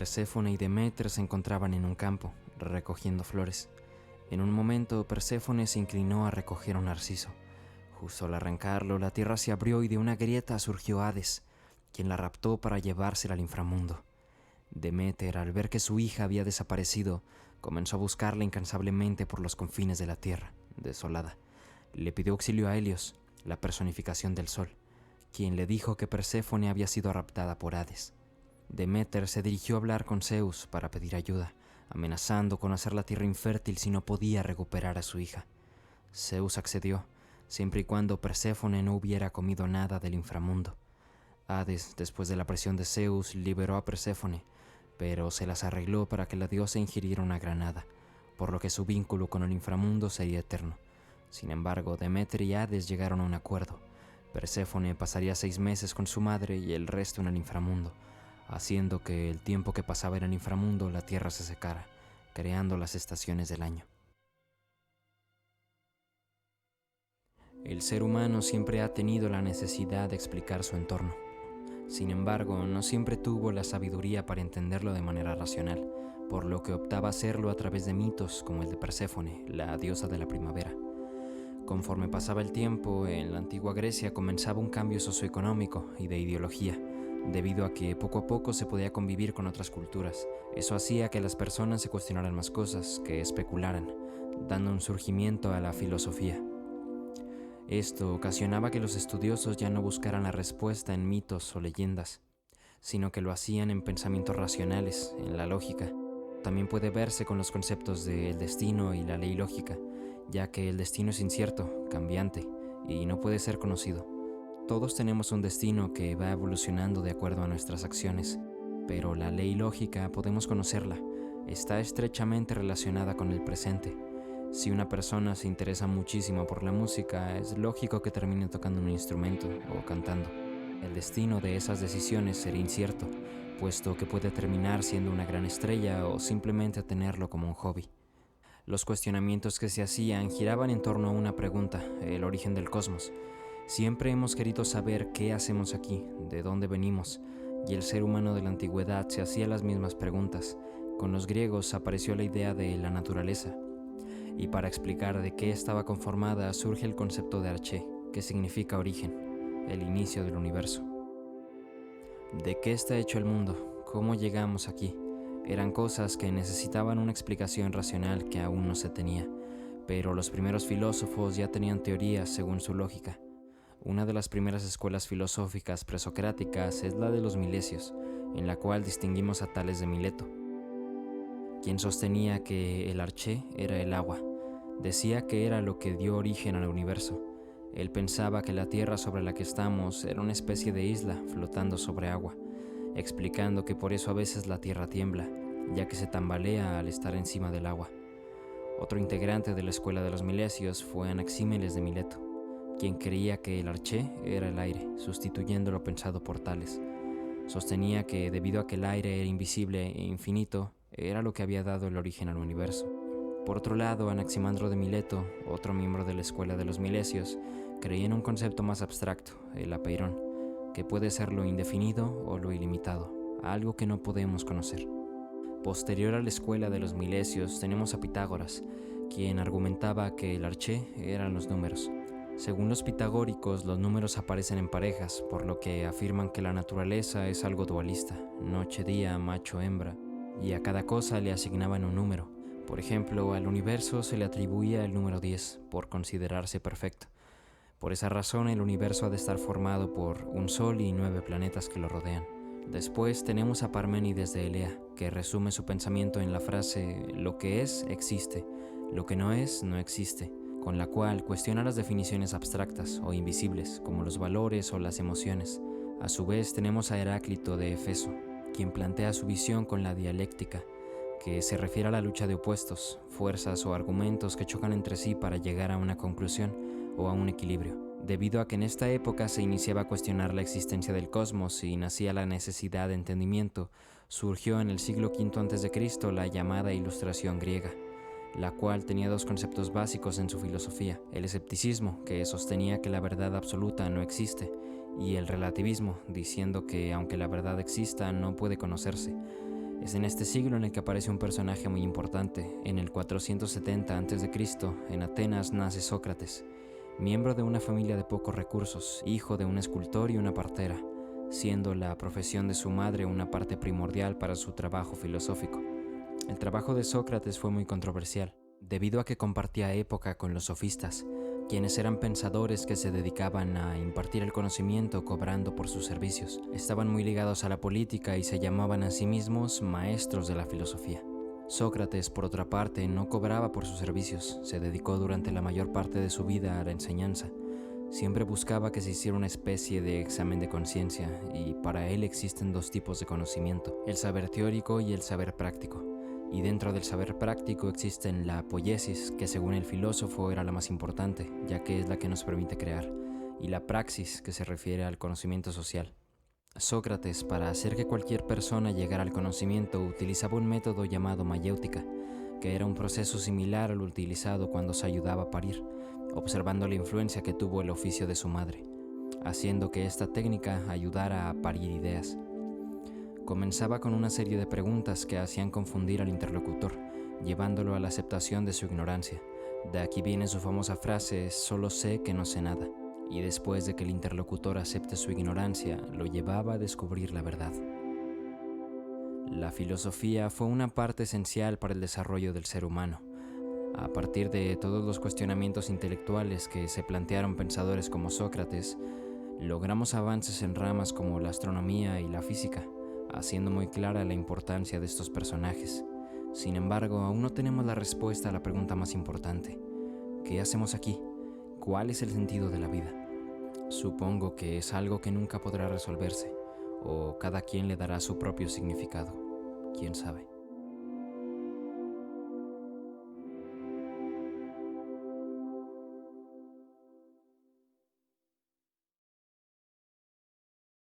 Perséfone y Deméter se encontraban en un campo, recogiendo flores. En un momento, Perséfone se inclinó a recoger un narciso. Justo al arrancarlo, la tierra se abrió y de una grieta surgió Hades, quien la raptó para llevársela al inframundo. Deméter, al ver que su hija había desaparecido, comenzó a buscarla incansablemente por los confines de la tierra, desolada. Le pidió auxilio a Helios, la personificación del sol, quien le dijo que Perséfone había sido raptada por Hades. Deméter se dirigió a hablar con Zeus para pedir ayuda, amenazando con hacer la tierra infértil si no podía recuperar a su hija. Zeus accedió, siempre y cuando Perséfone no hubiera comido nada del inframundo. Hades, después de la presión de Zeus, liberó a Perséfone, pero se las arregló para que la diosa ingiriera una granada, por lo que su vínculo con el inframundo sería eterno. Sin embargo, Deméter y Hades llegaron a un acuerdo. Perséfone pasaría 6 meses con su madre y el resto en el inframundo, haciendo que el tiempo que pasaba en el inframundo la tierra se secara, creando las estaciones del año. El ser humano siempre ha tenido la necesidad de explicar su entorno. Sin embargo, no siempre tuvo la sabiduría para entenderlo de manera racional, por lo que optaba a hacerlo a través de mitos como el de Perséfone, la diosa de la primavera. Conforme pasaba el tiempo, en la antigua Grecia comenzaba un cambio socioeconómico y de ideología, debido a que poco a poco se podía convivir con otras culturas. Eso hacía que las personas se cuestionaran más cosas, que especularan, dando un surgimiento a la filosofía. Esto ocasionaba que los estudiosos ya no buscaran la respuesta en mitos o leyendas, sino que lo hacían en pensamientos racionales, en la lógica. También puede verse con los conceptos del destino y la ley lógica, ya que el destino es incierto, cambiante, y no puede ser conocido. Todos tenemos un destino que va evolucionando de acuerdo a nuestras acciones, pero la ley lógica podemos conocerla, está estrechamente relacionada con el presente. Si una persona se interesa muchísimo por la música, es lógico que termine tocando un instrumento o cantando. El destino de esas decisiones sería incierto, puesto que puede terminar siendo una gran estrella o simplemente tenerlo como un hobby. Los cuestionamientos que se hacían giraban en torno a una pregunta, el origen del cosmos. Siempre hemos querido saber qué hacemos aquí, de dónde venimos, y el ser humano de la antigüedad se hacía las mismas preguntas. Con los griegos apareció la idea de la naturaleza, y para explicar de qué estaba conformada surge el concepto de arché, que significa origen, el inicio del universo. ¿De qué está hecho el mundo? ¿Cómo llegamos aquí? Eran cosas que necesitaban una explicación racional que aún no se tenía, pero los primeros filósofos ya tenían teorías según su lógica. Una de las primeras escuelas filosóficas presocráticas es la de los milesios, en la cual distinguimos a Tales de Mileto, quien sostenía que el arché era el agua. Decía que era lo que dio origen al universo. Él pensaba que la tierra sobre la que estamos era una especie de isla flotando sobre agua, explicando que por eso a veces la tierra tiembla, ya que se tambalea al estar encima del agua. Otro integrante de la escuela de los milesios fue Anaxímenes de Mileto, quien creía que el arché era el aire, sustituyendo lo pensado por Tales. Sostenía que debido a que el aire era invisible e infinito, era lo que había dado el origen al universo. Por otro lado, Anaximandro de Mileto, otro miembro de la escuela de los milesios, creía en un concepto más abstracto, el apeirón, que puede ser lo indefinido o lo ilimitado, algo que no podemos conocer. Posterior a la escuela de los milesios tenemos a Pitágoras, quien argumentaba que el arché eran los números. Según los pitagóricos, los números aparecen en parejas, por lo que afirman que la naturaleza es algo dualista, noche-día, macho-hembra, y a cada cosa le asignaban un número. Por ejemplo, al universo se le atribuía el número 10, por considerarse perfecto. Por esa razón, el universo ha de estar formado por un sol y 9 planetas que lo rodean. Después tenemos a Parménides de Elea, que resume su pensamiento en la frase «lo que es, existe, lo que no es, no existe», con la cual cuestiona las definiciones abstractas o invisibles, como los valores o las emociones. A su vez tenemos a Heráclito de Éfeso, quien plantea su visión con la dialéctica, que se refiere a la lucha de opuestos, fuerzas o argumentos que chocan entre sí para llegar a una conclusión o a un equilibrio. Debido a que en esta época se iniciaba a cuestionar la existencia del cosmos y nacía la necesidad de entendimiento, surgió en el siglo V a.C. la llamada Ilustración griega, la cual tenía 2 conceptos básicos en su filosofía: el escepticismo, que sostenía que la verdad absoluta no existe, y el relativismo, diciendo que aunque la verdad exista, no puede conocerse. Es en este siglo en el que aparece un personaje muy importante. En el 470 a.C., en Atenas nace Sócrates, miembro de una familia de pocos recursos, hijo de un escultor y una partera, siendo la profesión de su madre una parte primordial para su trabajo filosófico. El trabajo de Sócrates fue muy controversial, debido a que compartía época con los sofistas, quienes eran pensadores que se dedicaban a impartir el conocimiento cobrando por sus servicios. Estaban muy ligados a la política y se llamaban a sí mismos maestros de la filosofía. Sócrates, por otra parte, no cobraba por sus servicios, se dedicó durante la mayor parte de su vida a la enseñanza. Siempre buscaba que se hiciera una especie de examen de conciencia, y para él existen dos tipos de conocimiento, el saber teórico y el saber práctico. Y dentro del saber práctico existen la poiesis, que según el filósofo era la más importante, ya que es la que nos permite crear, y la praxis, que se refiere al conocimiento social. Sócrates, para hacer que cualquier persona llegara al conocimiento, utilizaba un método llamado mayéutica, que era un proceso similar al utilizado cuando se ayudaba a parir, observando la influencia que tuvo el oficio de su madre, haciendo que esta técnica ayudara a parir ideas. Comenzaba con una serie de preguntas que hacían confundir al interlocutor, llevándolo a la aceptación de su ignorancia. De aquí viene su famosa frase, solo sé que no sé nada. Y después de que el interlocutor acepte su ignorancia, lo llevaba a descubrir la verdad. La filosofía fue una parte esencial para el desarrollo del ser humano. A partir de todos los cuestionamientos intelectuales que se plantearon pensadores como Sócrates, logramos avances en ramas como la astronomía y la física, haciendo muy clara la importancia de estos personajes. Sin embargo, aún no tenemos la respuesta a la pregunta más importante. ¿Qué hacemos aquí? ¿Cuál es el sentido de la vida? Supongo que es algo que nunca podrá resolverse, o cada quien le dará su propio significado. ¿Quién sabe?